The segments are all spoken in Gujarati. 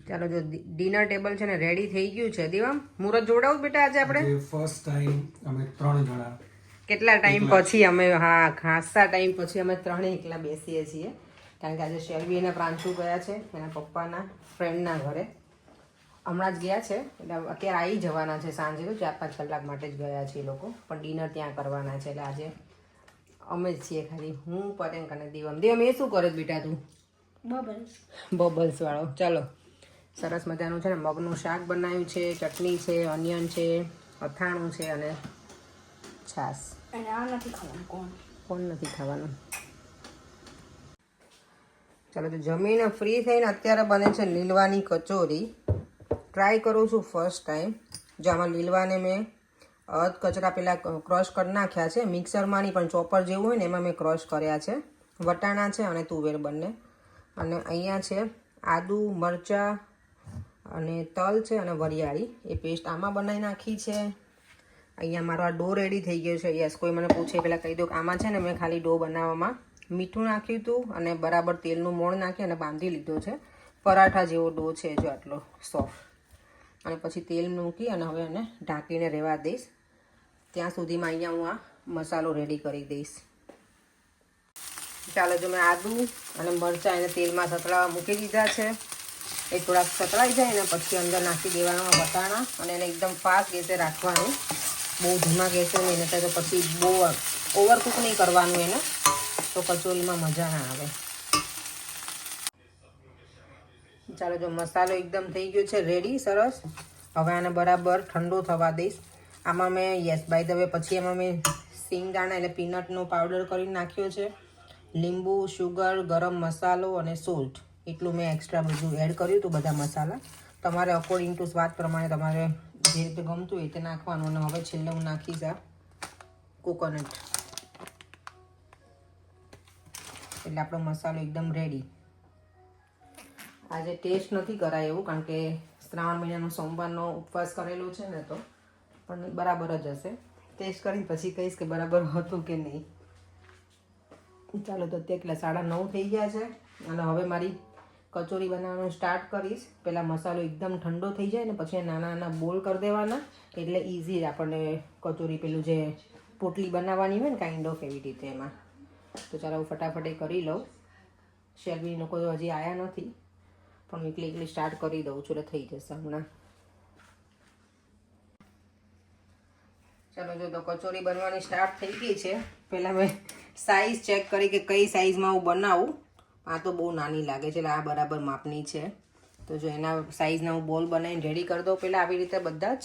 ચાલો જો ડિનર ટેબલ છે ને રેડી થઈ ગયું છે. દીવામ મુહૂર્ત જોડાવું બેટા આજે આપણે ફર્સ્ટ ટાઈમ અમે 3 જણા કેટલા ટાઈમ પછી અમે ખાસા ટાઈમ પછી અમે ત્રણે એકલા બેસીએ છીએ કારણ કે આજે શેલ્વી અને પ્રાંશુ ગયા છે એના પપ્પાના ફ્રેન્ડના ઘરે. હમણાં જ ગયા છે એટલે અત્યારે આવી જવાના છે સાંજે તો 4-5 કલાક માટે જ ગયા છે એ લોકો પણ ડિનર ત્યાં કરવાના છે એટલે આજે અમે જ છીએ ખાલી હું પતંગ અને દીવમ. દીવમ એ શું કરે બેટા તું? બબલ્સ વાળો. ચાલો સરસ મજાનું છે ને મગનું શાક બનાવ્યું છે, ચટણી છે, ઓનિયન છે, અથાણું છે અને છાશ. અને આ નથી ખાવાનું. કોણ નથી ખાવાનું? ચાલો તો જમીને ફ્રી થઈને અત્યારે બને છે લીલવાની કચોરી. ટ્રાય કરું છું ફર્સ્ટ ટાઈમ. જો આમાં લીલવાને મેં અધ કચરા પહેલાં ક્રશ કરી નાખ્યા છે મિક્સરમાં નહીં પણ ચોપર જેવું હોય ને એમાં મેં ક્રશ કર્યા છે. વટાણા છે અને તુવેર બંને. અને અહીંયા છે આદુ, મરચાં અને તલ છે અને વરિયાળી એ પેસ્ટ આમાં બનાવી નાખી છે. અહીંયા મારો આ ડો રેડી થઈ ગયો છે. યસ, કોઈ મને પૂછે પહેલાં કહી દો કે આમાં છે ને મેં ખાલી ડો બનાવવામાં મીઠું નાખ્યું હતું અને બરાબર તેલનું મોણ નાખી અને બાંધી લીધો છે. પરાઠા જેવો ડો છે જો આટલો સોફ્ટ. અને પછી તેલ મૂકી અને હવે એને ઢાંકીને રહેવા દઈશ. ત્યાં સુધીમાં અહીંયા હું આ મસાલો રેડી કરી દઈશ. ચાલો જો મેં આદુ અને મરચાં એને તેલમાં સતળાવા મૂકી દીધા છે. એ થોડાક સતળાઈ જાય ને પછી અંદર નાખી દેવાના વટાણા અને એને એકદમ ફાસ્ટ ગેસે રાખવાનું. બહુ ધીમા ગેસે નહીં નહીંતર તો પછી બહુ ઓવરકુક નહીં કરવાનું એને, તો કચોરીમાં મજા ના આવે. ચાલો જો મસાલો એકદમ થઈ ગયો છે રેડી સરસ. હવે આને બરાબર ઠંડો થવા દઈશ. આમાં મેં યસ બાય ધ વે પછી એમાં મેં સિંગદાણા એટલે પીનટનો પાવડર કરીને નાખ્યો છે. લીંબુ, શુગર, ગરમ મસાલો અને સોલ્ટ એટલું મેં એક્સ્ટ્રા બધું એડ કર્યું હતું. બધા મસાલા તમારે અકોર્ડિંગ ટુ સ્વાદ પ્રમાણે તમારે જે રીતે ગમતું હોય તે નાખવાનું. અને હવે છેલ્લે હું નાખીશ આ કોકોનટ એટલે આપણો મસાલો એકદમ રેડી. આજે ટેસ્ટ નથી કરાય એવું કારણ કે શ્રાવણ મહિનાનો સોમવારનો ઉપવાસ કરેલો છે ને તો પણ બરાબર જ હશે. ટેસ્ટ કરીને પછી કહીશ કે બરાબર હતું કે નહીં. ચાલો તો અત્યારે કેટલા 9:30 થઈ ગયા છે અને હવે મારી કચોરી બનાવવાનું સ્ટાર્ટ કરીશ. પહેલાં મસાલો એકદમ ઠંડો થઈ જાય ને પછી નાના નાના બોલ કરી દેવાના એટલે ઇઝી આપણને કચોરી પેલું જે પોટલી બનાવવાની હોય ને કાઇન્ડ ઓફ એવી રીતે એમાં. તો ચાલો હું ફટાફટ એ કરી લઉં. શેલ્વી લોકો તો હજી આવ્યા નથી પણ એકલી સ્ટાર્ટ કરી દઉં છું એટલે થઈ જશે હમણાં. ચાલો જો તો કચોરી બનવાની સ્ટાર્ટ થઈ ગઈ છે. પહેલાં મેં સાઈઝ ચેક કરી કે કઈ સાઈઝમાં હું બનાવું. આ તો બહુ નાની લાગે છે એટલે આ બરાબર માપની છે. તો જો એના સાઈઝના હું બોલ બનાવીને રેડી કરી દઉં. પહેલાં આવી રીતે બધા જ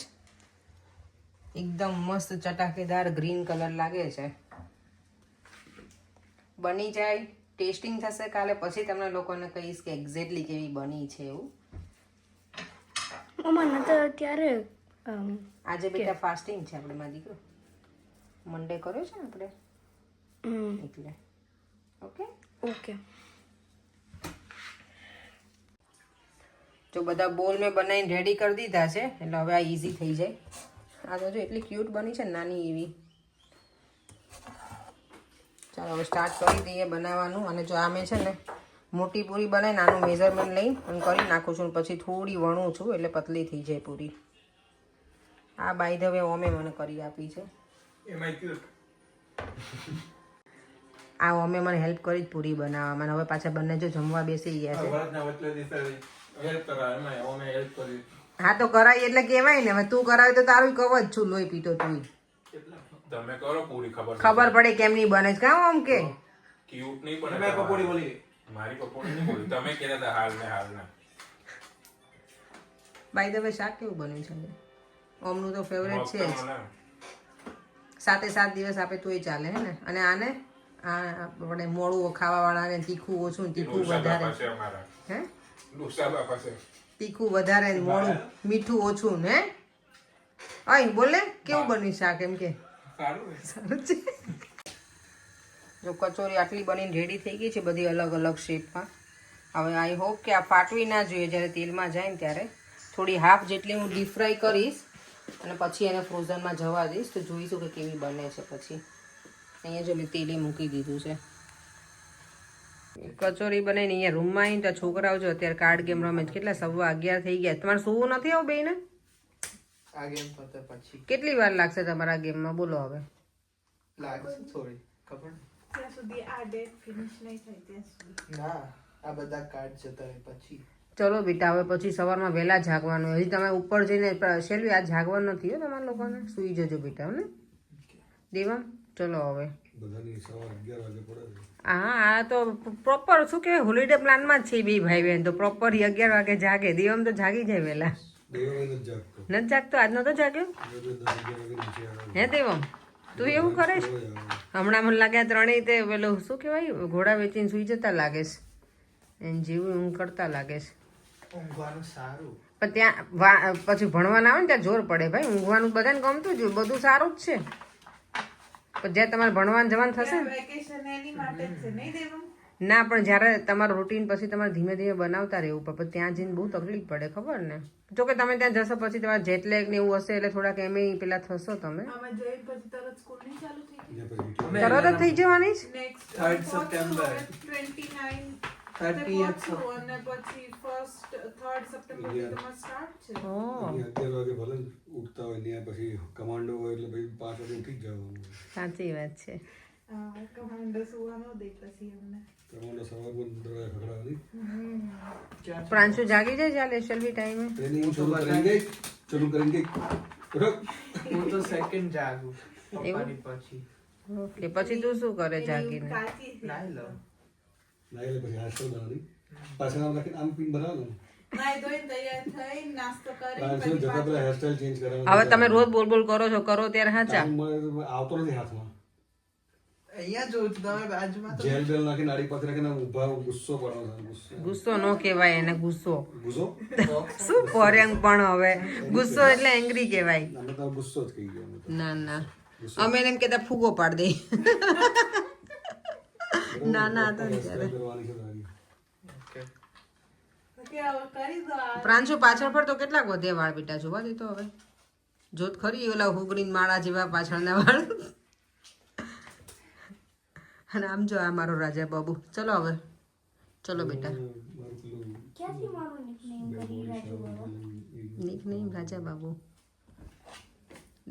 એકદમ મસ્ત ચટાકેદાર ગ્રીન કલર લાગે છે. બની જાય ટેસ્ટિંગ થશે કાલે પછી તમને લોકોને કહીશ કે એક્ઝેક્ટલી કેવી બની છે એવું. અત્યારે આજે બેટા ફાસ્ટિંગ છે આપણે મારી દીકરો. મંડે કર્યો છે ને આપણે એટલે ઓકે. જો બધા બોલ મેં બનાવીને રેડી કરી દીધા છે એટલે હવે આ ઇઝી થઈ જાય. આ તો જો એટલી ક્યુટ બની છે નાની એવી. ચાલો હવે સ્ટાર્ટ કરી દઈએ બનાવવાનું. અને જો આ મેં છે ને મોટી પૂરી બનાવીને આનું મેઝરમેન્ટ લઈને અને કરી નાખું છું. પછી થોડી વણું છું એટલે પતલી થઈ જાય પૂરી. આ બાય ધ વે ઓમે મને કરી આપી છે. આ ઓમે મને હેલ્પ કરી જ પૂરી બનાવવામાં. હવે પાછા બંને જો જમવા બેસી ગયા છે. હા તો કરાય એટલે કેવાય ને. હવે તું કરાવે તો તારું કવ જ છું લોહી પીતો તું. તમે કરો પૂરી ખબર પડે કેમની બને છે કામ આમ કે ક્યુટ નહીં બને. તમે પકોડી બોલી મારી પકોડી નહીં બોલી. તમે કહેતા હતા હાલ ને બાય ધ વે શાક કેવું બન્યું છે ઓમનું તો ફેવરેટ છે જ. 7 દિવસ આપે તોય ચાલે હે ને. અને આને આપણે મોડું ખાવાવાળાને તીખું ઓછું તીખું વધારે હે તીખું વધારે મોડું મીઠું ઓછું ને. અય બોલે કેવું બન્યું શાક એમ કે સારું છે. જો કચોરી આટલી બનીને રેડી થઈ ગઈ છે બધી અલગ અલગ શેપમાં. હવે આઈ હોપ કે આ ફાટવી ના જોઈએ. જ્યારે તેલમાં જાય ને ત્યારે થોડી હાફ જેટલી હું ડીપ ફ્રાય કરીશ અને પછી એને ફ્રોઝનમાં જવા દઈશ તો જોઈશું કે કેવી બને છે. પછી અહીંયા જો મેં તેલે મૂકી દીધું છે. કચોરી બનાવીને અહીંયા રૂમમાં આવીને તો છોકરાઓ જો અત્યારે કાર્ડ ગેમ રમે છે. કેટલા 11:15 થઈ ગયા. તમારે સૂવું નથી આવું બેને? આ ગેમ પતે પછી કેટલી વાર લાગશે તમારા ગેમમાં બોલો હવે? લાગશે થોડી ખબર ત્યાં સુધી આ ડેટ ફિનિશ નહીં થાય ત્યાં સુધી. ના આ બધા કાર્ડ જતા રહે પછી ચલો બેટા હવે પછી સવારમાં વહેલા જાગવાનું. હજી તમે ઉપર જઈને શેલવી આ જાગવાનું નથી હો તમારા લોકોને. સૂઈ જજો બેટા ને દેવા. ચલો હવે બધાની સવાર 11 વાગે પડે છે. હા આ તો પ્રોપર શું કહેવાય હોલિડે પ્લાનમાં જ છે બે ભાઈ બહેન તો પ્રોપર 11 વાગે જાગે. દેવમ તો જાગી જાય વહેલા. દેવાય નથી જાગતો. નથી જાગતો? આજનો તો જાગ્યો એટલે 10 વાગે નીચે આવે. હે દેવમ? તું એવું કરે છે? હમણાં મને લાગ્યા ત્રણેય તે પેલું શું કહેવાય ઘોડા વેચીને સૂઈ જતા લાગે છે. એને જેવું ઊંઘ કરતા લાગે છે. ઊંઘવાનું સારું પણ ત્યાં પછી ભણવાના આવે ને ત્યાં જોર પડે ભાઈ. ઊંઘવાનું બધાને ગમતું જ હોય, બધું સારું જ છે. પણ જ્યાં તમારે ભણવાનું જવાનું થશે ને વેકેશન એની માટે જ છે નહીં દેવા? ના પણ જ્યારે તમારું રૂટીન પછી તમારે ધીમે ધીમે બનાવતા રહેવું પડે. પણ ત્યાં જઈને બહુ તકલીફ પડે ખબર ને. જો કે તમે ત્યાં જશો પછી તમારે જેટલેગ ને એવું હશે એટલે થોડાક એમ પેલા થશો તમે. અમે જઈને પછી તરત સ્કૂલ નહીં ચાલુ થઈ ગઈ. અહીંયા પછી તરત જ થઈ જવાની જ. Next 3rd September. 29 30th અને પછી 3rd સપ્ટેમ્બર તમારે સ્ટાર્ટ છે. ઓહ, અહીંયા 11 વાગે ભલે ઉઠતા હોય ત્યાં પછી કમાન્ડો હોય એટલે પછી 5 વાગે ઉઠી જ જવાનું. સાચી વાત છે. કમાન્ડો સુવાનો દે પછી અમને. કમાન્ડો સવાર બંધ દરવાજા ખખડાવવાની. પ્રાંશુ જાગી જાય ચાલે શેલ્વી ટાઈમે. ટ્રેનિંગ શરૂ કરી ગઈ. હું તો સેકન્ડ જાગું પપ્પાની પછી ઓકે પછી તું શું કરે જાગીને? કાચી છે. નાઈ લો ના એટલે પછી હાસ્ટલ બનાવવાની. પાછળ આમ રાખીને આમ પીન બનાવવાનું. નાઈ ધોઈને તૈયાર થઈ નાસ્તો કરી પાછળ પછી જતા પેલા હેરસ્ટાઈલ ચેન્જ કરવાનું. હવે તમે રોજ બોલ બોલ કરો છો, કરો ત્યારે હાચા. ટાઈમ મળે તો આવતો નથી હાથમાં. અહીંયા જોઉં છું તમે બાજુમાં તો જેલ બેલ નાખીને આડી પાછી રાખીને ઊભા ગુસ્સો પડવાનો છે. ગુસ્સો નો કહેવાય એને. ગુસ્સો ગુસ્સો શું પર્યંગ પણ હવે ગુસ્સો એટલે એંગ્રી કહેવાય. અમે તો ગુસ્સો જ કહી ગયા અમે તો. ના ના અમે એને એમ કહેતા ફૂગો પાડ દે. ના ના હતા ને ત્યારે. કરવાની છે તારી. ઓકે કે હવે કરી દો આ. પ્રાંશુ પાછળ પર તો કેટલાક વધે વાળ બેટા જોવા દે તો હવે. જોત ખરી ઓલા હુગડીન માળા જેવા પાછળના વાળ. અને આમ જો આ મારો રાજા બાબુ. ચલો હવે ચલો બેટા. મારું પેલું ક્યાંથી મારું નિકનેમ કરી રાજુ બાબા? નીક નહીં રાજા બાબુ.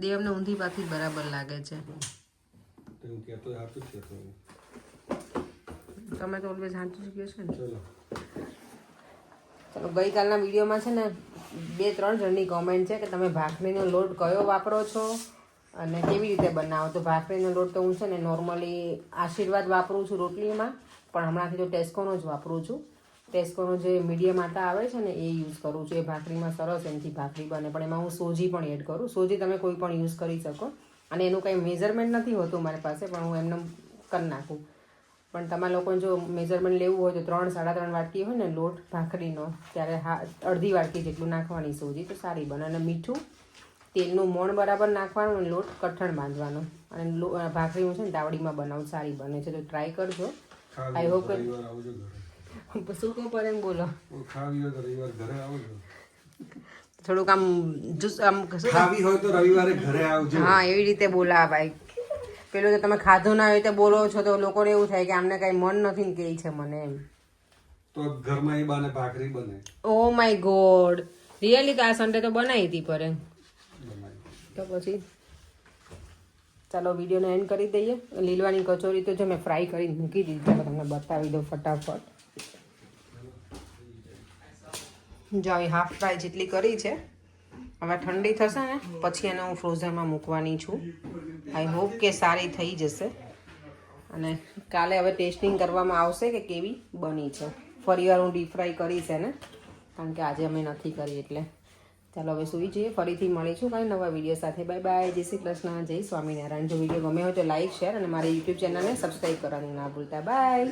દેવને ઊંધી પાથી બરાબર લાગે છે. તો હું કહેતો હોય સાચું જ કહેતો હોય. તમે તો ઓલવેઝ સાચું જ કહો છો ને. ચલો ચલો ગઈકાલના વિડીયોમાં છે ને 2-3 જણની કોમેન્ટ છે કે તમે ભાખરીનો લોટ કયો વાપરો છો અને કેવી રીતે બનાવો. તો ભાખરીનો લોટ તો હું છે ને નોર્મલી આશીર્વાદ વાપરું છું રોટલીમાં, પણ હમણાંથી તો ટેસ્કોનો જ વાપરું છું. ટેસ્કોનો જે મીડિયમ આટા આવે છે ને એ યુઝ કરું છું. એ ભાખરીમાં સરસ એનાથી ભાખરી બને, પણ એમાં હું સોજી પણ એડ કરું. સોજી તમે કોઈ પણ યુઝ કરી શકો અને એનું કંઈ મેઝરમેન્ટ નથી હોતું મારી પાસે, પણ હું એમને કરી નાખું. પણ તમારા લોકોને જો મેઝરમેન્ટ લેવું હોય તો 3-3.5 વાટકી હોય ને લોટ ભાખરીનો, ત્યારે અડધી વાટકી જેટલું નાખવાની સોજી તો સારી બને. અને મીઠું તેલનું મોણ બરાબર નાખવાનું અને લોટ કઠણ બાંધવાનો. અને ભાખરી હું છે ને તાવડીમાં બનાવું, સારી બને છે. તો ટ્રાય કરજો. આઈ હોપ કે રવિવાર આવજો ઘરે. શું કહું પર એમ બોલો ખાવી હોય તો રવિવાર ઘરે આવજો. થોડુંક આમ જુસ આમ શું ખાવી હોય તો રવિવારે ઘરે આવજો. હા એવી રીતે બોલા ભાઈ. પેલું તો તમે ખાધું ના હોય તો બોલો છો તો લોકોને એવું થાય કે આમને કઈ મન નથી ને કે છે મને એમ. તો ઘરમાં એ બાને ભાખરી બને. Oh my God really. તો આ સન્ડે તો બનાવી હતી પર એમ. તો પછી ચાલો વિડીયોને એન્ડ કરી દઈએ. લીલવાની કચોરી તો જો મેં ફ્રાય કરીને મૂકી દીધી, ચાલો તમને બતાવી દઉં ફટાફટ. જો આવી હાફ ફ્રાય જેટલી કરી છે. હવે ઠંડી થશે ને પછી એને હું ફ્રોઝનમાં મૂકવાની છું. આઈ હોપ કે સારી થઈ જશે. અને કાલે હવે ટેસ્ટિંગ કરવામાં આવશે કે કેવી બની છે. ફરીવાર હું ડીપ ફ્રાય કરીશ એને, કારણ કે આજે અમે નથી કરી એટલે. ચાલો હવે સૂઈ જઈએ. ફરીથી મળીશું કાંઈ નવા વિડીયો સાથે. Bye bye. જય શ્રી કૃષ્ણ, જય સ્વામિનારાયણ. જો વિડીયો ગમે હોય તો લાઈક, શેર અને મારી યુટ્યુબ ચેનલને સબસ્ક્રાઈબ કરવાનું ના ભૂલતા. બાય.